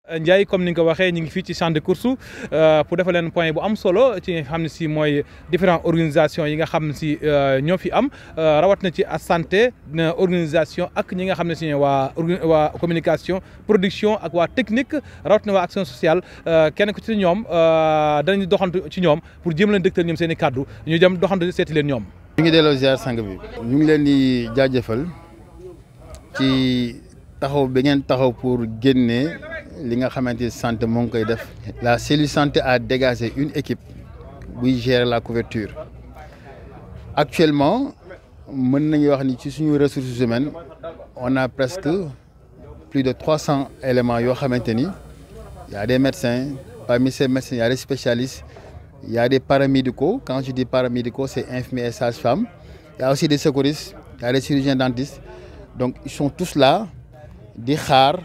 Ndiaye comme ni nga ko waxee ñu ngi fii ci champ de course pour defal leen point bu am solo ci nga xam ne si mooy différentes organisations yi nga xam ne si ñoo fi am rawat na ci santé organisation ak ñi nga xam ne si waa communication production ak waa technique rawat na waa action sociale kenn ku ci ñoom danañu doxantu ci ñoom pour jéem leen dëgtal ñoom seen i kàddu ñu dem doxantu seeti leen ñoom. ñu ngi delloo ziar sang bi ñu ngi leen di jaajëfal ci taxaw bi ngeen taxaw pour génne li nga xamante santé moo ngi koy def. La cellule santé a dégagé une équipe buy gérer la couverture actuellement mën nañu wax ni ci suñu ressources humaines on a presque plus de 300 éléments yoo xamante ni y a des médecins parmi ces médecins y a des spécialistes il y a des paramédicaux. Quand je dis paramédicaux c'est infirmiers et sages-femmes. Il y a aussi des secouristes, il y a des chirurgiens dentistes, donc ils sont tous là di xaar.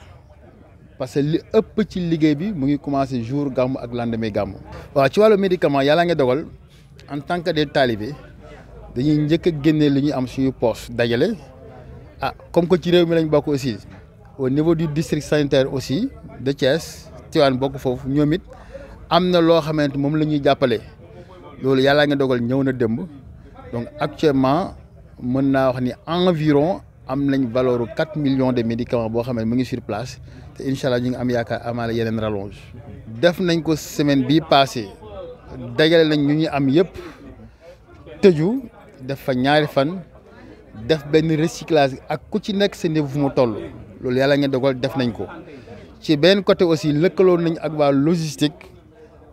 Parce que li ëpp ci liggéey bi mu ngi commencé jour gàmmu ak lendemain gàmmu. waaw ci wàllu médicament yàlla nga dogal en tant que des talibés dañuy njëkk a génne li ñuy am suñu poche dajale comme que ci réew mi lañ bokk aussi au niveau du district sanitaire aussi de Thiès Tivaouane bokk foofu ñoom it am na loo xamante moom la ñuy jàppale loolu yàlla nga dogal ñëw na démb donc actuellement mën naa wax ni environ am nañ valeur 4 millions de médicaments boo xam ne mu ngi sur place. te incha allah ñu ngi am yaakaar amaale yeneen rallonge def nañ ko semaine bii passé dajale nañ ñu am yëpp tëju def fa ñaari fan def benn recyclage ak ku ci nekk sa niveau fu mu toll loolu yàlla ngeen dogal def nañ ko ci benn côté aussi lëkkaloo nañ ak waa logistique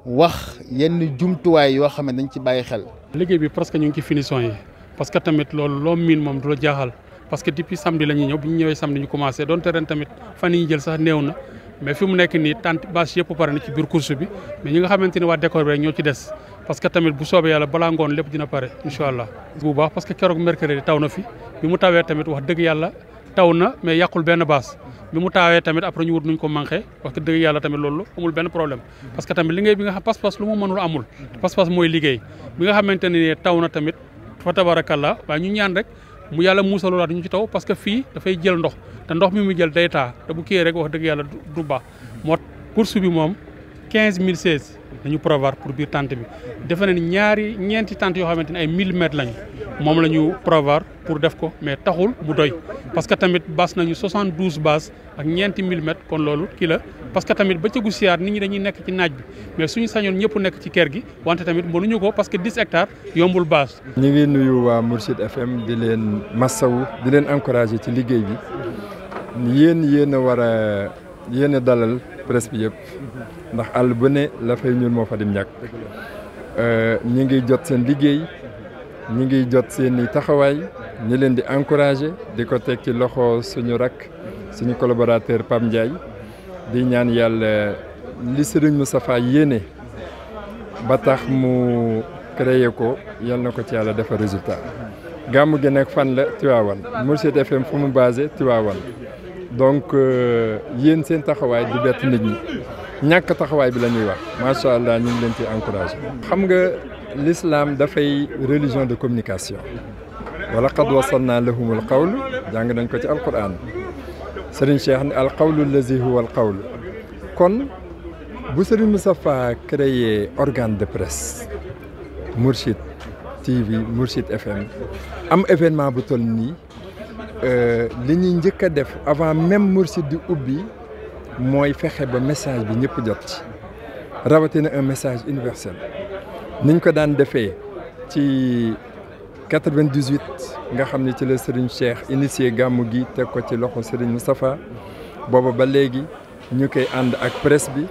wax yenn jumtuwaay yoo xam ne dañ ci bàyyi xel. liggéey bi presque ñu ngi ci finition yi parce que tamit loolu loo miin moom du la jaaxal. parce que depuis samedi la ñuy ñëw bi ñu ñëwee samedi ñu commencé donte ren tamit fan yi ñu jël sax néew na mais fi mu nekk nii tant bâche yëpp pare na ci biir course bi mais ñi nga xamante ni waa décor bi rek ñoo ci des parce que tamit bu soobee yàlla balaa ngoon lépp dina pare incha allah. bu baax parce que keroog mercredi taw na fi bi mu tawee tamit wax dëgg yàlla taw na mais yàqul benn bâche bi mu taawee tamit après ñu wut nuñ ko manqué parce que dëgg yàlla tamit loolu amul benn problème parce que tamit liggéey bi nga xam pas-pas lu mu mënul amul pas-pas mooy liggéey bi nga xamante ne taw na tamit fa tabarakallah waaye ñu ñaan rek mu yàlla muusaloo dañu ci taw parce que fii dafay jël ndox te ndox mi mu jël day taa te bu kii rek wax dëgg yàlla du baax moo course bi moom 15016 dañu prévoir pour biir tente bi defe na ni ñeenti tente yoo xamante ne ay 1000 mètres lañu moom la ñu prévoir pour def ko mais taxul mu doy parce que tamit bas nañu 72 bases ak ñeenti 1000 mètres kon loolu kii la parce que tamit ba ca Gusiyaar nit ñi dañuy nekk ci naaj bi mais suñu sañoon ñëpp nekk ci kër gi wante tamit mënuñu ko parce que 10 hectares yombul base. ñu ngi nuyu waa Mourchid FM di leen massawu di leen encouragé ci liggéey bi yéen a dalal presse bi yëpp ndax àll bu ne la fay ñuul moo fa dem ñàkk ñi ngi jot seen liggéey ñi ngi jot seen i taxawaay ñi leen di encouragé di ko teg ci loxo suñu rakk suñu collaborateur Pape Ndiaye di ñaan yàlla li Serigne Moustapha yéene ba tax mu créé ko yal na ko ci yàlla defal résultat gàmmu gi nag fan la Tivaouane Mourchid FM fu mu basé Tivaouane donc yéen seen taxawaay du bett nit ñi ñàkk taxawaay bi la ñuy wax macha allah ñu ngi leen ci encouragé. xam nga l'islam dafay religion de communication wala qad wasalna lahumul qawl jàng nañ ko ci alquran Serigne Cheikh ne al qawlu allazi huwa al qawl kon bu Serigne Moustapha créé organe de presse Mourchid TV Mourchid FM am événement bu toll nii li ñuy njëkk a def avant même Mourchid di ubbi mooy fexe ba message bi ñëpp jot ci rawatina un message universel niñ ko daan defee ci 98 nga xam ne ci la Serigne Cheikh initié gàmmu gi teg ko ci loxo Serigne Moustapha booba ba léegi ñu koy ànd ak presse bi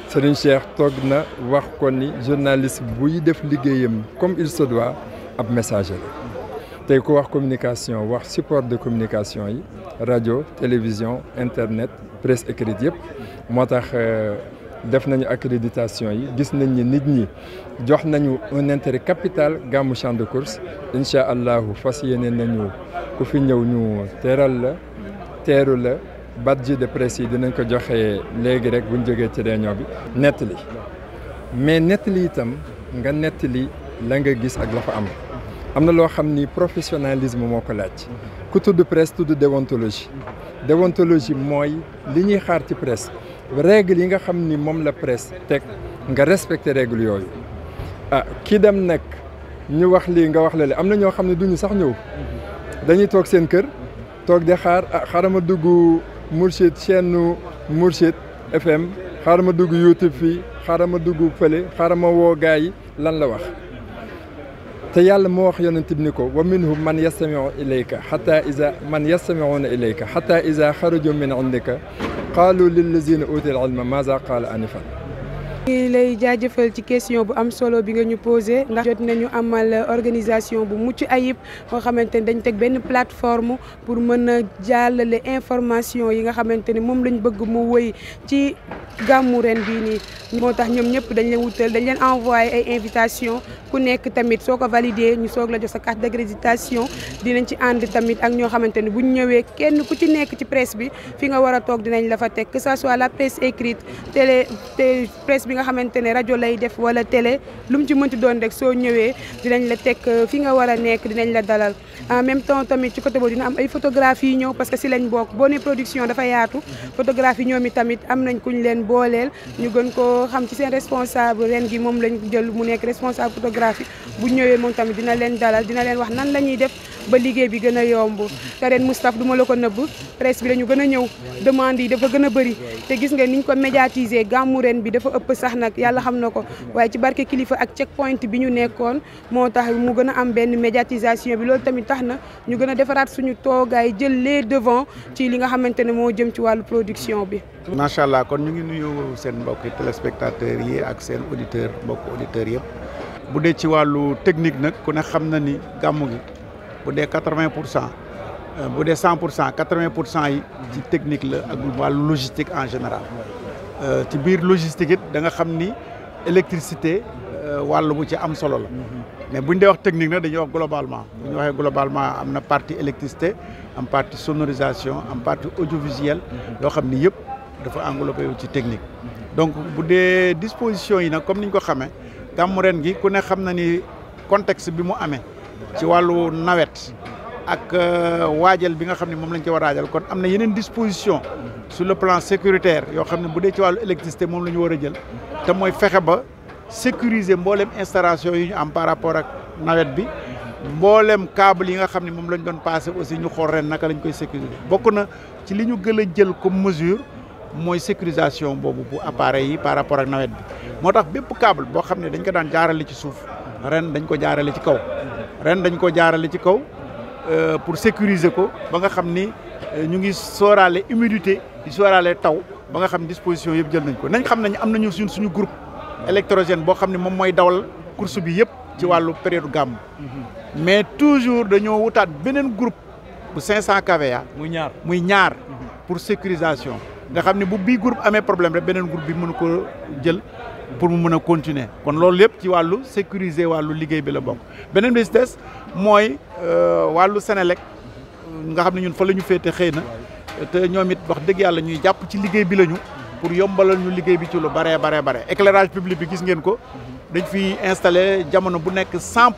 Serigne Cheikh toog na wax ko ni journaliste buy def liggéeyam comme il se doit ab messager la tey ku wax communication wax support de communication yi rajo télévision internet presse écrite yëpp moo tax def nañu accréditation yi gis nañ ni nit ñi jox nañu un intérêt capital gàmmu champ de course incha allahu fas yéene nañu ku fi ñëw ñu teeral la teeru la badge de presse yi dinañ ko joxe léegi rek buñ jógee ci réunion bi nettali mais nettali itam nga nettali la nga gis ak la fa am na loo xam ni professionnalisme moo ko laaj ku tudd presse tudd déontologie mooy li ñuy xaar ci presse règle yi nga xam ni moom la presse teg nga respecté règle yooyu kii dem nekk ñu wax lii nga wax la am na ñoo xam ne duñu sax ñëw dañuy toog seen kër toog di xaar xaaral ma dugg Mourchid chaîne Mourchid FM xaaral ma dugg YouTube fii xaaral ma dugg fële xaaral ma woo gaa yi lan la wax te yàlla moo wax yonent bi ni ko wa minhum man yastami'u ilayka hatta iza man yastami'una ilayka hatta iza xaraju min indika qaalu lillazina utul ilma maza qaala anifan. ngi lay jaajëfal ci question bu am solo bi nga ñu posé ndax jot nañu amal organisation bu mucc ayib boo xamante ni dañ teg benn plateforme pour mën a jàllale information yi nga xamante ni moom lañ bëgg mu wëy ci gàmmu ren bii nii moo tax ñoom ñëpp dañ leen wutal dañ leen envoyé ay invitation ku nekk tamit soo ko validé ñu soog la jox sa carte d'accréditation dinañ ci ànd tamit ak ñoo xamante ni buñ ñëwee kenn ku ci nekk ci presse bi fi nga war a toog dinañ la fa teg que ça soit la presse écrite presse bi nga xamante ne rajo lay def wala télé lu mu ci mënti doon rek soo ñëwee dinañ la teg fi nga war a nekk dinañ la dalal en même temps tamit ci côté boobu dina am ay photographie yi ñëw parce que si lañ bokk boo ne production dafa yaatu photographie ñoom i tamit am nañ kuñ leen booleel ñu gën ko xam ci seen responsable ren gi moom lañ jël mu nekk responsable photographie bu ñëwee moom tamit dina leen dalal dina leen wax nan la ñuy def ba liggéey bi gën a yomb te ren Moustapha du ma la ko nëbb presse bi dañu gën a ñëw demande yi dafa gën a bëri te gis nga niñ ko médiatiser gàmmu ren bi dafa ëpp sax nag yàlla xam na ko waaye ci barke kilifa ak check point bi ñu nekkoon moo tax mu gën a am benn médiatisation bi loolu tamit tax na ñu gën a defaraat suñu toogaay jël les devants ci li nga xamante ne moo jëm ci wàllu production bi. macha allah kon ñu ngi nuyu seen mbokki téléspectateurs yi ak seen auditeurs mbokk auditeurs yëpp bu dee ci wàllu technique nag ku ne xam na ni gàmmu gi bu dee 80% bu dee 100% 80% yi ci technique la ak wàllu logistique en général ci biir logistique it da nga xam ni électricité wàllu bu ci am solo la mais buñ dee wax technique nag dañuy wax globalement bu ñu waxee globalement am na partie électricité am partie sonorisation am partie audiovisuelle yoo xam ni yëpp dafa englobé wu ci technique donc bu dee disposition yi nag comme niñ ko xamee gàmmu ren gi ku ne xam na ni contexte bi mu amee ci wàllu nawet ak waajal bi nga xam ne moom lañ ci war a waajal kon am na yeneen disposition sur le plan sécuritaire yoo xam ne bu dee ci wàllu électricité moom la ñu war a jël te mooy fexe ba sécuriser mboolem installation yi ñu am par rapport ak nawet bi mboolem câble yi nga xam ne moom lañ doon passé aussi ñu xool ren naka lañ koy sécuriser bokk na ci li ñu gën a jël comme mesure mooy sécurisation boobu bu appareil yi par rapport ak nawet bi moo tax bépp câble boo xam ne dañ ko daan jaarale ci suuf ren dañ ko jaarale ci kaw ren dañ ko jaarale ci kaw pour sécuriser ko ba nga xam ni ñu ngi sóoraale humidité di sóoraale taw ba nga xam disposition yëpp jël nañ ko nañ xam nañ am nañu suñu groupe électrogène boo xam ne moom mooy dawal course bi yëpp ci wàllu période gàmm mais toujours dañoo wutaat beneen groupe bu 500 kVA muy ñaar pour sécurisation nga xam ne bu bii groupe amee problème rek beneen groupe bi mën ko jël pour mu mën a continuer kon loolu lépp ci wàllu sécuriser wàllu liggéey bi la bokk beneen bi des mooy wàllu Senelec nga xam ne ñun fa la ñu féete xëy na te ñoom it wax dëgg yàlla ñuy jàpp ci liggéey bi lañu pour yombalal ñu liggéey bi ci lu bare éclairage public bi gis ngeen ko dañ fi installé jamono bu nekk 100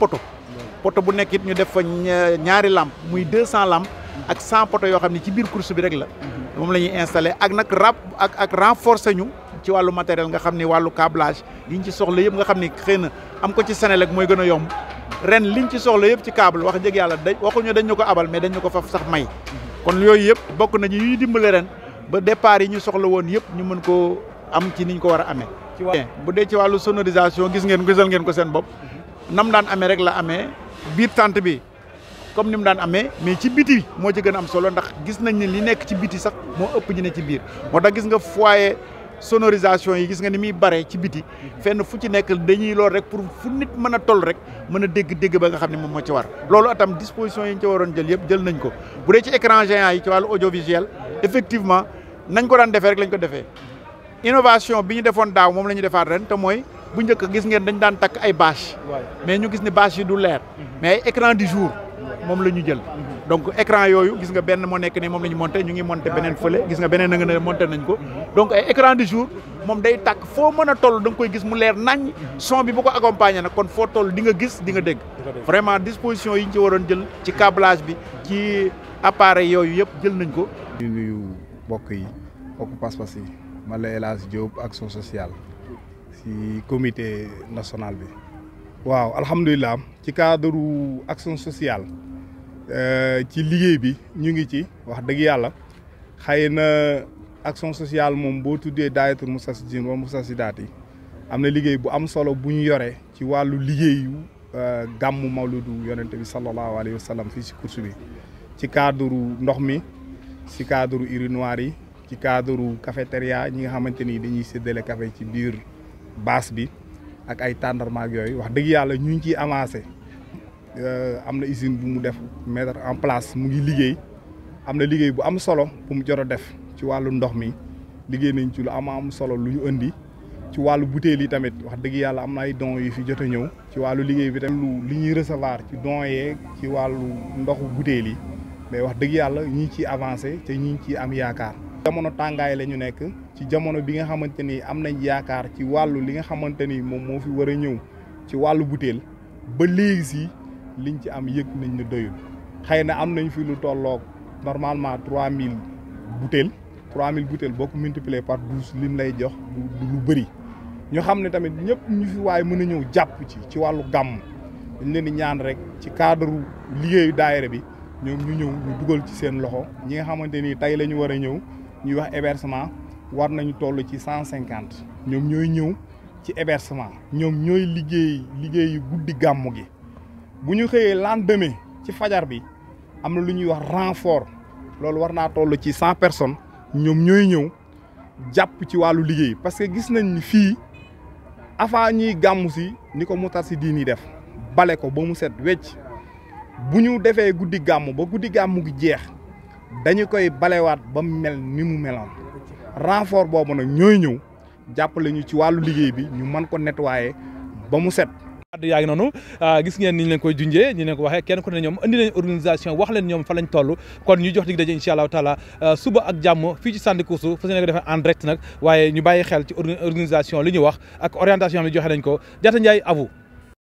poto bu nekk it ñu def fa ñaari lampe muy 200 lampes ak 100 poto yoo xam ne ci biir course bi rek la moom la ñuy installé ak nag ak renforcer ñu ci wàllu matériel nga xam ni wàllu câblage liñ ci soxla yëpp nga xam ni xëy na am ko ci Senelec mooy gën a yomb ren liñ ci soxla yëpp ci câble wax dëgg yàlla waxuñu dañ ñu ko abal mais dañ ñu ko fa sax may kon yooyu yëpp bokk nañu yu ñu dimbale ren ba départ yi ñu soxla woon yëpp ñu mën koo am ci niñ ko war a amee. bu dee ci wàllu sonorisation gisal ngeen ko seen bopp nam daan amee rek la amee biir tente bi comme ni mu daan amee mais ci biti moo ci gën a am solo ndax gis nañ ne li nekk ci biti sax moo ëpp ñu ne ci biir moo tax gis nga foyer sonorisation yi gis nga ni muy bare ci biti fenn fu ci nekk dañuy lool rek pour fu nit mën a toll rek mën a dégg ba nga xam ne moom moo ci war loolu atam disposition yi ñu ci waroon jël yëpp jël nañ ko bu dee ci écran géant yi ci wàllu audiovisuel effectivement nañ ko daan defee rek lañ ko defee innovation bi ñu defoon daaw moom la ñu defaat ren te mooy bu njëkk gis ngeen dañ daan takk ay bâche mais ñu gis ni bâche yi du leer mais ay écran du jour moom la ñu jël donc écran yooyu gis nga benn moo nekk nii moom la ñu monté ñu ngi monté beneen fële gis nga beneen na nga ne monté nañ ko donc ay écran du jour moom day tàkk foo mën a toll da nga koy gis mu leer nañ son bi bu ko accompagné nag kon foo toll di nga gis di nga dégg vraiment disposition yi ñu ci waroon jël ci câblage bi ci appareil yooyu yëpp jël nañ ko. di nuyu mbokk yi mbokk pas-pas yi man la El Hadj Diop action sociale si comité national bi. waaw alhamdulilah ci cadre action sociale ci liggéey bi ñu ngi ci wax dëgg yàlla xëy na action sociale moom boo tuddee daayatul Moustarchidine wala Moustarchidaat yi am na liggéey bu am solo bu ñu yore ci wàllu liggéeyu gàmmu mawludu yonente bi sallallahu alayhi wa sallam fii si course bi ci cadre ndox mi ci cadre urinoir yi ci cadre cafétéria ñi nga xamante ni dañuy séddale café ci biir baas bi ak ay tàndarma ak yooyu wax dëgg yàlla ñu ngi ciy avancé am na usine bu mu def mettre en place mu ngi liggéey am na liggéey bu am solo bu mu jot a def ci wàllu ndox mi liggéey nañ ci lu am solo lu ñu indi ci wàllu bouteille yi tamit wax dëgg yàlla am na ay dons yu fi jot a ñëw ci wàllu liggéey bi tamit li ñuy recevoir ci dons yeeg ci wàllu ndoxu bouteille yi mais wax dëgg yàlla ñi ngi ciy avancé te ñi ngi ciy am yaakaar. jamono tàngaay la ñu nekk ci jamono bi nga xamante ni am nañ yaakaar ci wàllu li nga xamante ni moom moo fi war a ñëw ci wàllu bouteille ba léegi si liñ ci am yëg nañ ne doyul xëy na am nañ fi lu tolloog normalement 3000 bouteilles 3000 bouteilles boo ko multiplier par 12 lim lay jox du lu bëri. ñu xam ne tamit ñëpp ñu fi waaye mën a ñëw jàpp ci wàllu gàmm dañ leen di ñaan rek ci cadre liggéeyu daayira bi ñoom ñu ñëw ñu dugal ci seen loxo ñi nga xamante ni tey la ñu war a ñëw ñuy wax hébergement war nañu toll ci 150 ñoom ñooy ñëw ci hébergement ñoom ñooy liggéeyu guddi gàmmu gi bu ñu xëyee lendemain ci fajar bi am na lu ñuy wax renfort loolu war naa toll ci 100 personnes ñoom ñooy ñëw jàpp ci wàllu liggéey parce que gis nañ ni fii avant ñuy gàmmu si ni ko Moustarchidine yi def bale ko ba mu set wecc bu ñu defee guddi gàmmu ba guddi gàmmu gi jeex dañu koy balewaat ba mu mel ni mu meloon renfort boobu nag ñooy ñëw jàppale ñu ci wàllu liggéey bi ñu mën ko nettoyer ba mu set. addu yaa ngi noonu gis ngeen ni ñu leen koy junjee ni leen ko waxee kenn ku ne ñoom andi nañ organisation wax leen ñoom fa lañ toll kon ñu jox dig daje incha allahu taala suba ak jàmm fii ci Sandi Koursu fa seen ko defee en direct nag waaye ñu bàyyi xel ci organisation li ñu wax ak orientation bi joxe nañ ko Diatta Ndiaye à vous.